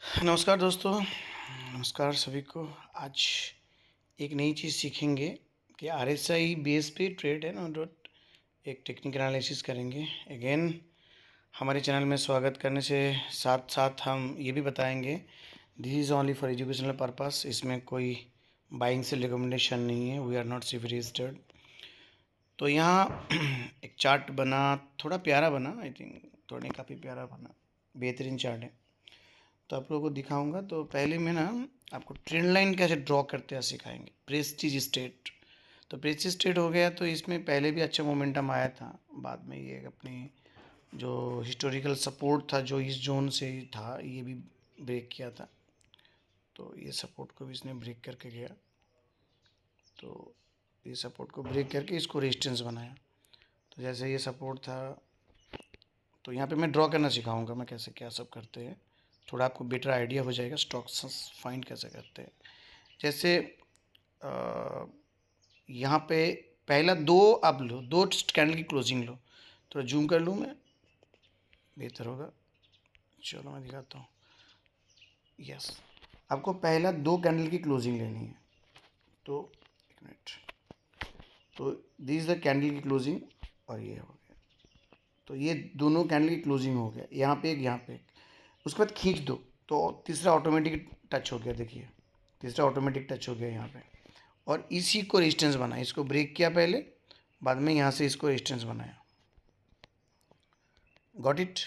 नमस्कार दोस्तों, नमस्कार सभी को। आज एक नई चीज़ सीखेंगे कि आरएसआई बेस पे ट्रेड एंड ऑन रोड एक टेक्निकल एनालिसिस करेंगे। अगेन हमारे चैनल में स्वागत करने से साथ साथ हम ये भी बताएंगे this is only for educational purpose. इसमें कोई बाइंग से रिकमेंडेशन नहीं है, we are not SEBI registered. तो यहाँ एक चार्ट बना, थोड़ा प्यारा बना, आई थिंक थोड़ा नहीं काफ़ी प्यारा बना, बेहतरीन चार्ट है। तो आप लोगों को दिखाऊंगा। तो पहले में ना आपको ट्रेंड लाइन कैसे ड्रॉ करते हैं सिखाएंगे। प्रेस्टीज स्टेट, तो प्रेस्टीज स्टेट हो गया, तो इसमें पहले भी अच्छा मोमेंटम आया था। बाद में ये अपनी जो हिस्टोरिकल सपोर्ट था जो इस जोन से ही था, ये भी ब्रेक किया था। तो ये सपोर्ट को भी इसने ब्रेक करके गया। तो ये सपोर्ट को ब्रेक करके इसको रेजिस्टेंस बनाया। तो जैसे ये सपोर्ट था, तो यहाँ पे मैं ड्रॉ करना सिखाऊंगा मैं कैसे क्या सब करते हैं। थोड़ा आपको बेटर आइडिया हो जाएगा स्टॉक्स फाइंड कैसे करते हैं। जैसे यहाँ पे पहला दो आप लो, दो कैंडल की क्लोजिंग लो। थोड़ा जूम कर लूँ मैं, बेहतर होगा। चलो मैं दिखाता हूँ। यस, आपको पहला दो कैंडल की क्लोजिंग लेनी है। तो एक मिनट, तो दिस द कैंडल की क्लोजिंग और ये हो गया। तो ये दोनों कैंडल की क्लोजिंग हो गया, यहाँ पे एक, यहाँ पे एक। उसके बाद खींच दो तो तीसरा ऑटोमेटिक टच हो गया। देखिए तीसरा ऑटोमेटिक टच हो गया यहाँ पे। और इसी को रेजिस्टेंस बनाया, इसको ब्रेक किया पहले, बाद में यहाँ से इसको रेजिस्टेंस बनाया। Got it.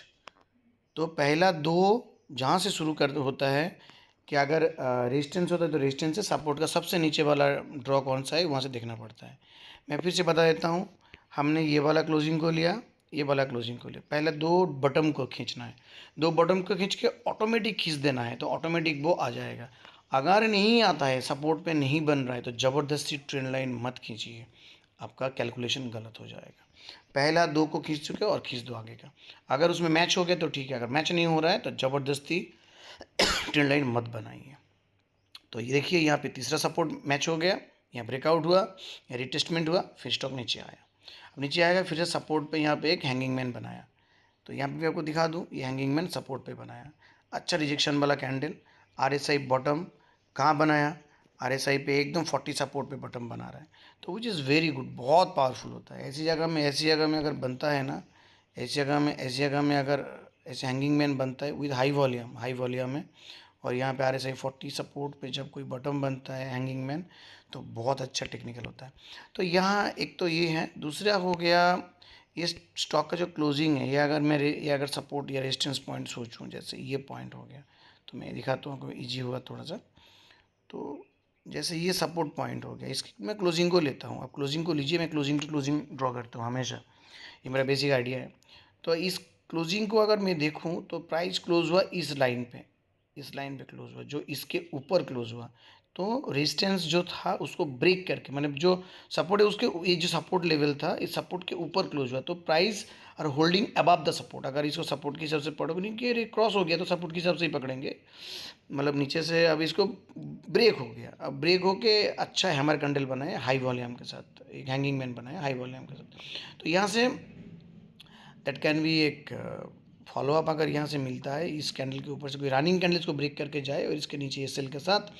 तो पहला दो जहाँ से शुरू कर होता है कि अगर रेजिस्टेंस होता है तो रेजिस्टेंस से सपोर्ट का सबसे नीचे वाला ड्रॉ कौन सा है वहाँ से देखना पड़ता है। मैं फिर से बता देता हूँ। हमने ये वाला क्लोजिंग को लिया, ये वाला क्लोजिंग को लिया। पहले दो बटन को खींचना है, दो बटन को खींच के ऑटोमेटिक खींच देना है, तो ऑटोमेटिक वो आ जाएगा। अगर नहीं आता है, सपोर्ट पे नहीं बन रहा है, तो ज़बरदस्ती ट्रेंड लाइन मत खींचिए, आपका कैलकुलेशन गलत हो जाएगा। पहला दो को खींच चुके और खींच दो आगे का। अगर उसमें मैच हो गया तो ठीक है, अगर मैच नहीं हो रहा है तो ज़बरदस्ती ट्रेंड लाइन मत बनाइए। तो ये देखिए यहाँ पे तीसरा सपोर्ट मैच हो गया, यहाँ ब्रेकआउट हुआ, या रिटेस्टमेंट हुआ, फिर स्टॉक नीचे आया। अब नीचे आएगा, फिर से सपोर्ट पे यहाँ पे एक हैंगिंग मैन बनाया। तो यहाँ पे भी आपको दिखा दूँ, ये हैंगिंग मैन सपोर्ट पे बनाया। अच्छा रिजेक्शन वाला कैंडल। आरएसआई बॉटम कहाँ बनाया, आरएसआई पे एकदम 40 सपोर्ट पे बॉटम बना रहा है। तो विच इज़ वेरी गुड, बहुत पावरफुल होता है। ऐसी जगह में अगर बनता है ना, ऐसी जगह में अगर ऐसे हैंगिंग मैन बनता है विद हाई वॉल्यूम में, और यहाँ पे RSI 40 सपोर्ट पे जब कोई बटन बनता है हैंगिंग मैन, तो बहुत अच्छा टेक्निकल होता है। तो यहाँ एक तो ये है। दूसरा हो गया ये स्टॉक का जो क्लोजिंग है, ये अगर सपोर्ट या रेजिस्टेंस पॉइंट सोचूं, जैसे ये पॉइंट हो गया, तो मैं दिखाता हूँ आपको, ईजी होगा थोड़ा सा। तो जैसे ये सपोर्ट पॉइंट हो गया, इसकी मैं क्लोजिंग को लेता हूँ। आप क्लोजिंग को लीजिए, मैं क्लोजिंग टू क्लोजिंग ड्रॉ करता हूँ हमेशा, ये मेरा बेसिक आइडिया है। तो इस क्लोजिंग को अगर मैं देखूँ तो प्राइस क्लोज हुआ इस लाइन पे, इस लाइन पे क्लोज हुआ, जो इसके ऊपर क्लोज हुआ। तो रेजिस्टेंस जो था उसको ब्रेक करके, मतलब जो सपोर्ट है उसके, ये जो सपोर्ट लेवल था इस सपोर्ट के ऊपर क्लोज हुआ। तो प्राइस और होल्डिंग अबव द सपोर्ट, अगर इसको सपोर्ट के हिसाब से पकड़ोगे, नहीं कि ये क्रॉस हो गया तो सपोर्ट के हिसाब से ही पकड़ेंगे, मतलब नीचे से। अब इसको ब्रेक हो गया, अब ब्रेक होके अच्छा हैमर कैंडल बनाया हाई वॉल्यूम के साथ, एक हैंगिंग मैन बनाया हाई वॉल्यूम के साथ। तो यहाँ से दैट कैन बी एक फॉलोअप अगर यहाँ से मिलता है, इस कैंडल के ऊपर से कोई रनिंग कैंडल इसको ब्रेक करके जाए और इसके नीचे एस एल के साथ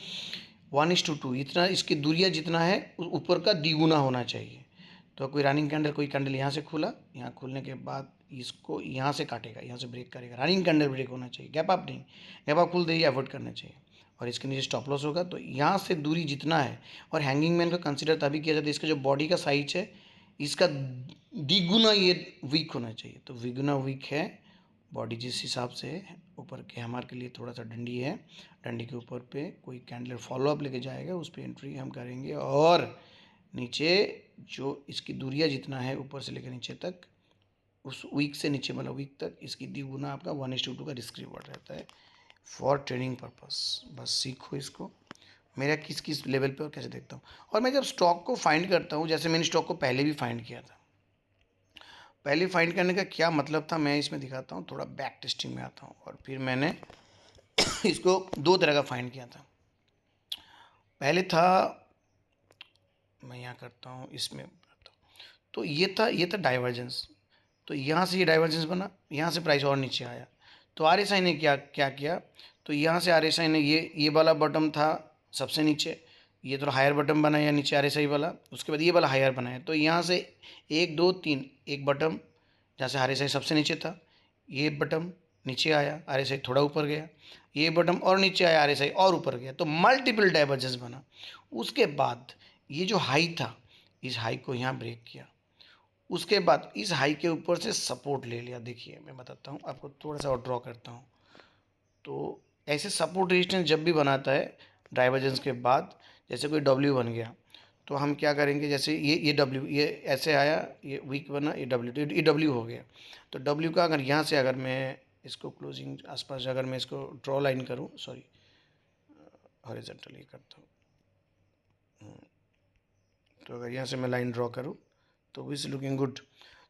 1:2, इतना इसकी दूरिया जितना है ऊपर का द्विगुना होना चाहिए। तो कोई रनिंग कैंडल, कोई कैंडल यहाँ से खुला, यहाँ खुलने के बाद इसको यहाँ से काटेगा, यहाँ से ब्रेक करेगा, रनिंग कैंडल ब्रेक होना चाहिए, गैप अप नहीं। गैप अप खुलते ही अवॉइड करना चाहिए, और इसके नीचे स्टॉप लॉस होगा। तो यहाँ से दूरी जितना है, और हैंगिंग मैन को कंसिडर तभी किया जाता है, इसका जो बॉडी का साइज है इसका द्विगुना ये वीक होना चाहिए। तो द्विगुना वीक है बॉडी, जिस हिसाब से ऊपर के हमारे के लिए थोड़ा सा डंडी है, डंडी के ऊपर पे कोई कैंडल फॉलोअप लेके जाएगा, उस पर एंट्री हम करेंगे। और नीचे जो इसकी दूरिया जितना है ऊपर से लेकर नीचे तक, उस वीक से नीचे वाला वीक तक इसकी द्विगुना आपका 1:2 का रिस्क रिवॉर्ड रहता है फॉर ट्रेडिंग पर्पस। बस सीखो इसको, मेरा किस किस लेवल पे और कैसे देखता हूँ। और मैं जब स्टॉक को फाइंड करता हूँ, जैसे मैंने स्टॉक को पहले भी फाइंड किया था, पहले फाइंड करने का क्या मतलब था मैं इसमें दिखाता हूँ। थोड़ा बैक टेस्टिंग में आता हूँ, और फिर मैंने इसको दो तरह का फाइंड किया था। पहले था, मैं यहाँ करता हूँ, इसमें करता हूँ। तो ये था डाइवर्जेंस। तो यहाँ से ये डाइवर्जेंस बना, यहाँ से प्राइस और नीचे आया, तो RSI ने क्या क्या किया, तो यहाँ से RSI ने ये वाला बटन था सबसे नीचे, ये थोड़ा हायर बटन बनाया नीचे RSI वाला, उसके बाद ये वाला हायर बनाया, तो यहाँ से 1 2 3 एक बटन जहाँ से RSI सबसे नीचे था, ये बटन नीचे आया, RSI थोड़ा ऊपर गया, ये बटन और नीचे आया, RSI और ऊपर गया, तो मल्टीपल डाइवर्जेंस बना। उसके बाद ये जो हाई था, इस हाई को यहाँ ब्रेक किया, उसके बाद इस हाई के ऊपर से सपोर्ट ले लिया। देखिए मैं बताता हूँ आपको, थोड़ा सा और ड्रॉ करता हूँ। तो ऐसे सपोर्ट रेजिस्टेंस जब भी बनाता है डाइवर्जेंस के बाद, जैसे कोई डब्ल्यू बन गया, तो हम क्या करेंगे, जैसे ये डब्ल्यू ये ऐसे आया, ये वीक बना, ये डब्ल्यू हो गया, तो डब्ल्यू का अगर यहाँ से अगर मैं इसको क्लोजिंग आसपास अगर मैं इसको ड्रॉ लाइन करूँ, सॉरी हॉरिजॉन्टली करता हूँ, तो अगर यहाँ से मैं लाइन ड्रॉ करूँ तो इज लुकिंग गुड।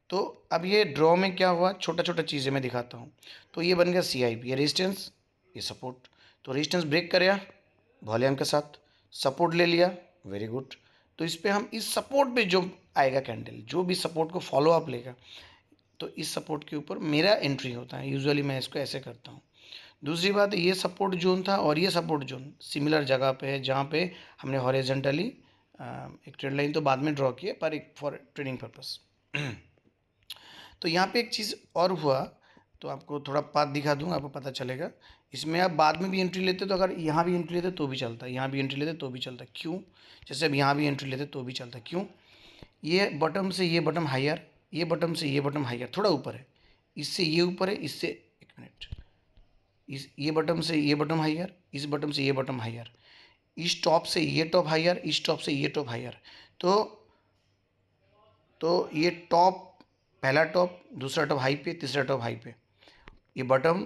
तो अब ये ड्रॉ में क्या हुआ, छोटा छोटा चीज़ें मैं दिखाता हूँ। तो ये बन गया CIP, ये रेजिस्टेंस, ये सपोर्ट, तो रेजिस्टेंस ब्रेक करेगा वॉल्यूम के साथ, सपोर्ट ले लिया, वेरी गुड। तो इस पे हम इस सपोर्ट पे जो आएगा कैंडल, जो भी सपोर्ट को फॉलो अप लेगा, तो इस सपोर्ट के ऊपर मेरा एंट्री होता है, यूजुअली मैं इसको ऐसे करता हूँ। दूसरी बात, ये सपोर्ट जोन था और ये सपोर्ट जोन सिमिलर जगह पे है, जहाँ पे हमने हॉरिजॉन्टली एक ट्रेंड लाइन तो बाद में ड्रॉ किया, पर एक फॉर ट्रेडिंग पर्पस। तो यहाँ पे एक चीज़ और हुआ, तो आपको थोड़ा पाथ दिखा दूँ, आपको पता चलेगा। इसमें आप बाद में भी एंट्री लेते तो अगर यहाँ भी एंट्री लेते तो भी चलता है, यहाँ भी एंट्री लेते तो भी चलता है। क्यों? जैसे अब यहाँ भी एंट्री लेते तो भी चलता है। क्यों? ये बटन से ये बटन हायर, ये बटन से ये बटन हायर, थोड़ा ऊपर है, इससे ये ऊपर है, इससे एक मिनट, इस ये बटन से ये बटन हायर, इस बटन से ये बटन हायर, इस टॉप से ये टॉप हायर, इस टॉप से ये टॉप हायर। तो ये टॉप, पहला टॉप, दूसरा टॉप हाई पे, तीसरा टॉप हाई पे, ये बटन,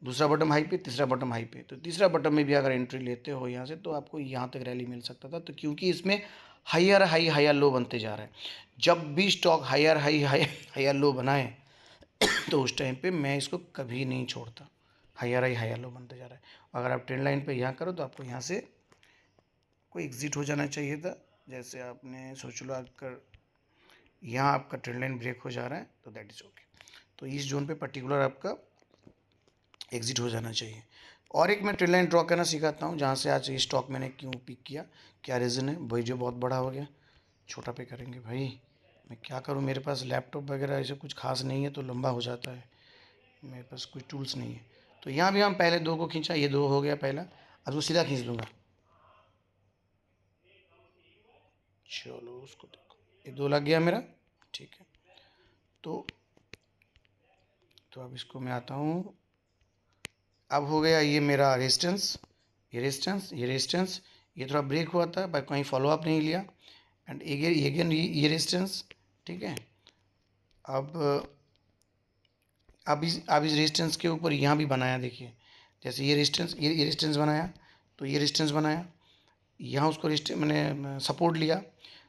दूसरा बटन हाई पे, तीसरा बटन हाई पे। तो तीसरा बटन में भी अगर एंट्री लेते हो यहाँ से, तो आपको यहाँ तक रैली मिल सकता था। तो क्योंकि इसमें हायर हाई हायर लो बनते जा रहा है, जब भी stock higher high higher low बनाए तो उस टाइम पे मैं इसको कभी नहीं छोड़ता, हायर हाई हायर लो बनते जा रहा है। अगर आप ट्रेंड लाइन पे यहाँ करो तो आपको यहाँ से कोई एग्जिट हो जाना चाहिए था। जैसे आपने सोच लो अगर यहाँ आपका ट्रेंड लाइन ब्रेक हो जा रहा है तो दैट इज़ ओके, तो इस जोन पे पर्टिकुलर आपका एग्जिट हो जाना चाहिए। और एक मैं ट्रेंड लाइन ड्रॉ करना सिखाता हूँ, जहाँ से आज ये स्टॉक मैंने क्यों पिक किया, क्या रीज़न है भाई, जो बहुत बड़ा हो गया, छोटा पे करेंगे भाई, मैं क्या करूँ, मेरे पास लैपटॉप वगैरह ऐसे कुछ खास नहीं है, तो लंबा हो जाता है, मेरे पास कोई टूल्स नहीं है। तो यहाँ भी हम पहले 2 को खींचा, ये 2 हो गया पहला, अब वो सीधा खींच लूँगा, चलो उसको देखो, ये 2 लग गया मेरा, ठीक है। तो अब इसको मैं आता हूँ, अब हो गया ये मेरा रेजिस्टेंस, ये रेजिस्टेंस, ये रेजिस्टेंस, ये थोड़ा ब्रेक हुआ था पर कहीं फॉलो अप नहीं लिया, एंड अगेन ये रेजिस्टेंस, ठीक है। अब इस रेजिस्टेंस के ऊपर यहाँ भी बनाया, देखिए जैसे ये रेजिस्टेंस, ये रेजिस्टेंस बनाया, तो ये रेजिस्टेंस बनाया, यहाँ उसको मैंने सपोर्ट लिया,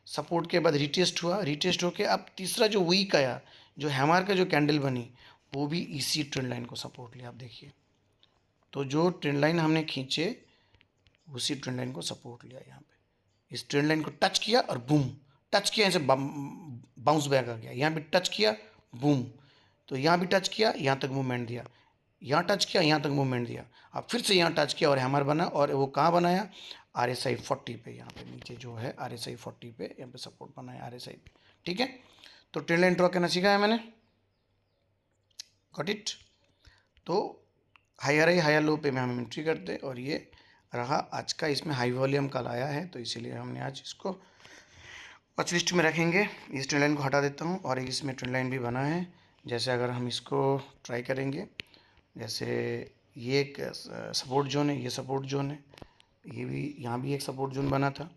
सपोर्ट के बाद रिटेस्ट हुआ, रिटेस्ट होके अब तीसरा जो वीक आया, जो हैमर का जो कैंडल बनी, वो भी इसी ट्रेंड लाइन को सपोर्ट लिया। आप देखिए, तो जो ट्रेंड लाइन हमने खींचे उसी ट्रेंड लाइन को सपोर्ट लिया, यहाँ पे इस ट्रेंड लाइन को टच किया और बूम, टच किया, ऐसे बाउंस बैक आ गया, यहाँ भी टच किया, बूम, तो यहाँ भी टच किया, यहाँ तक मूवमेंट दिया, यहाँ टच किया, यहाँ तक मूवमेंट दिया, अब फिर से यहाँ टच किया और हैमर बना, और वो कहाँ बनाया, RSI 40 पे, यहाँ पे नीचे जो है RSI 40 पे, यहाँ पे सपोर्ट बना है RSI पे, ठीक है। तो ट्रेंड लाइन ड्रॉ करना सीखा है मैंने, गॉट इट। तो हायर हाई हायर लो पे में हम एंट्री करते, और ये रहा आज का, इसमें हाई वॉल्यूम कल आया है, तो इसीलिए हमने आज इसको वॉच लिस्ट में रखेंगे। इस ट्रेंड लाइन को हटा देता हूँ, और इसमें ट्रेंड लाइन भी बना है, जैसे अगर हम इसको ट्राई करेंगे, जैसे ये एक सपोर्ट जोन है, ये सपोर्ट जोन है, ये भी, यहाँ भी एक सपोर्ट जोन बना था,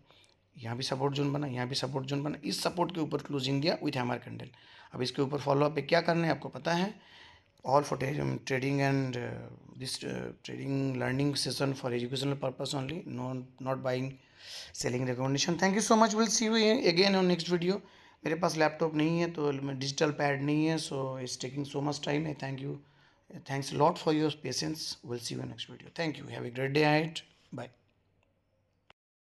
यहाँ भी सपोर्ट जोन बना, यहाँ भी सपोर्ट जोन बना, इस सपोर्ट के ऊपर क्लोजिंग दिया विथ हैमर कैंडल। अब इसके ऊपर फॉलो अप पे क्या करना है आपको पता है, all for trading and this trading learning session for educational purpose only, not buying selling recommendation. Thank you so much, we'll see you again on next video. मेरे पास लैपटॉप नहीं है, तो डिजिटल पैड नहीं है, so it's taking so much time. I thank you, thanks a lot for your patience. We'll see you in next video. Thank you, have a great day ahead. Bye.